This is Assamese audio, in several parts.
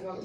আজি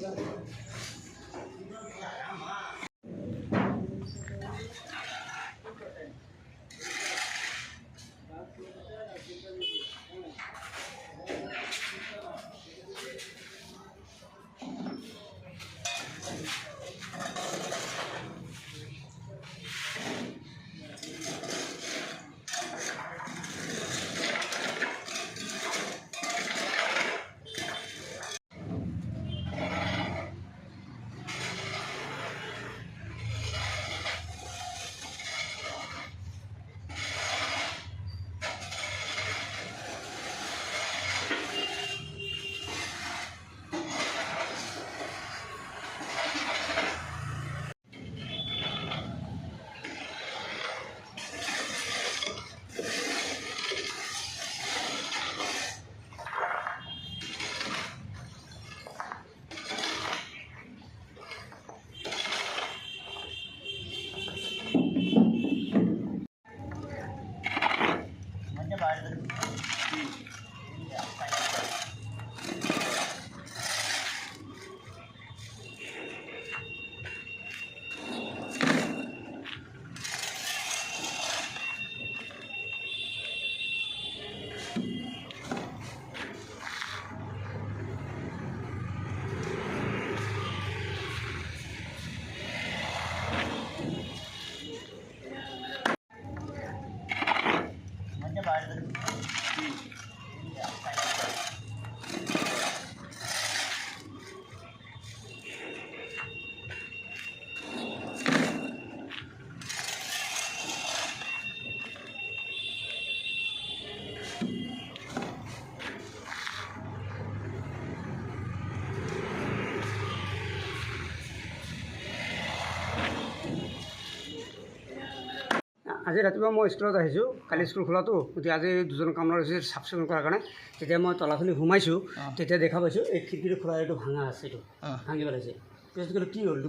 ৰাতিপুৱা মই স্কুলত আহিছোঁ, কালি স্কুল খোলাটো, গতিকে আজি দুজন কামলা হৈছে চাফ চিকুণ কৰাৰ কাৰণে। তেতিয়া মই তলাখনি সোমাইছোঁ, তেতিয়া দেখা পাইছোঁ এই খিৰিকীটো খোলা এইটো ভাঙা আছে, এইটো ভাঙি পেলাইছে। পিছত ক'লো কি হ'ল,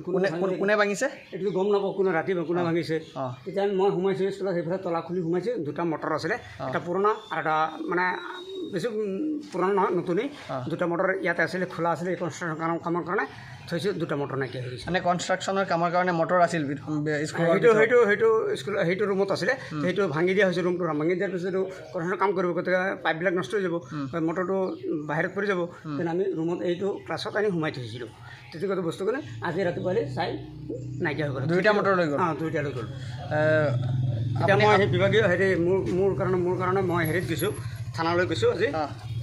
কোনে ভাঙিছে এইটো গম নাপাওঁ, কোনে ৰাতিপুৱা কোনে ভাঙিছে। তেতিয়া মই সোমাইছোঁ স্কুলত, সেইফালে তলা খুলি সোমাইছোঁ, দুটা মটৰ আছিলে, এটা পুৰণা আৰু এটা মানে বেছি পুৰণা নহয়, নতুনেই। দুটা মটৰ ইয়াতে আছিলে, খোলা আছিলে এই কনষ্ট্ৰাকশ্যন কামৰ কাৰণে থৈছোঁ, দুটা মটৰ নাইকিয়া হৈ গৈছে। মানে কনষ্ট্ৰাকশ্যনৰ কামৰ কাৰণে মটৰ আছিল স্কুলত, সেইটো ৰুমত আছিলে, সেইটো ভাঙি দিয়া হৈছে। ৰুমটো ভাঙি দিয়াৰ পিছত এইটো কনষ্ট্ৰাকশ্যন কাম কৰিব, গতিকে পাইপবিলাক নষ্ট হৈ যাব, মটৰটো বাহিৰত পৰি যাব। তেনে আমি ৰুমত এইটো ক্লাছত আনি সোমাই থৈছিলোঁ। তেনেকুৱা বস্তু কাৰণে আজি ৰাতিপুৱা চাই নাইকিয়া হৈ গ'ল, দুইটা মটৰ লৈ গ'ল। দুইটা লৈ গ'ল। এতিয়া মই সেই বিভাগীয় হেৰি মোৰ কাৰণে মই হেৰিত গৈছোঁ, থানালৈ গৈছোঁ। আজি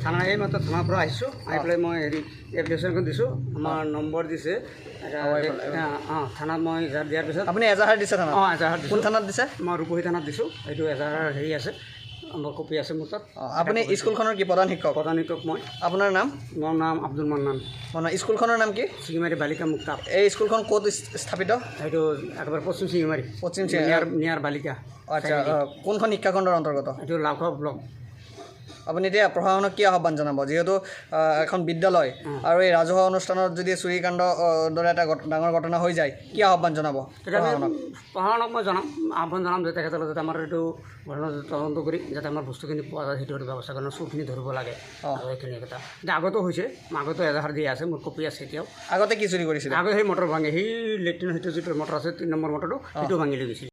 থানা এই মাত্ৰ থানাৰ পৰা আহিছোঁ, আহি পেলাই মই হেৰি এপ্লিকেশ্যনখন দিছোঁ, আমাৰ নম্বৰ দিছে থানাত। মই এজাহাৰ দিয়াৰ পিছত আপুনি এজাহাৰ দিছে থানাত? এজাহাৰ দিছোঁ। কোন থানাত দিছে? মই ৰূপহী থানাত দিছোঁ। এইটো এজাহাৰ হেৰি আছে, মোৰ কপি আছে মোৰ তাত। আপুনি স্কুলখনৰ কি প্ৰধান শিক্ষক? প্ৰধান শিক্ষক মই। আপোনাৰ নাম? মোৰ নাম আব্দুল মান্নান। স্কুলখনৰ নাম কি? চিঙিমাৰী বালিকা মুক্তা। এই স্কুলখন ক'ত স্থাপিত? এইটো একেবাৰে পশ্চিম চিঙিমাৰী, নিয়াৰ বালিকা। আচ্ছা, কোনখন শিক্ষাখণ্ডৰ অন্তৰ্গত? এইটো লাউখোৱা ব্লক। আপুনি এতিয়া প্ৰশাসনক কি আহ্বান জনাব, যিহেতু এখন বিদ্যালয় আৰু এই ৰাজহুৱা অনুষ্ঠানত যদি চুৰিকাণ্ড দৰে এটা ডাঙৰ ঘটনা হৈ যায়, কি আহ্বান জনাব প্ৰশাসনক? মই আহ্বান জনাম যে তেখেতসকলে যাতে আমাৰ এইটো ঘটনা তদন্ত কৰি যাতে আমাৰ বস্তুখিনি পোৱা যায়, সেইটো ব্যৱস্থা কাৰণে চুৰখিনি ধৰিব লাগে। আৰু এইখিনি কথা এতিয়া আগতো হৈছে, আগতো এজাহাৰ দিয়া আছে, মোৰ কপি আছে এতিয়াও। আগতে কি চুৰি কৰিছিলে? আগতে সেই মটৰ ভাঙি, সেই লেট্ৰিনৰ সেইটো যিটো মটৰ আছে 3 নম্বৰ মটৰটো, সেইটো ভাঙি লৈ গৈছিল।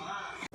Hah?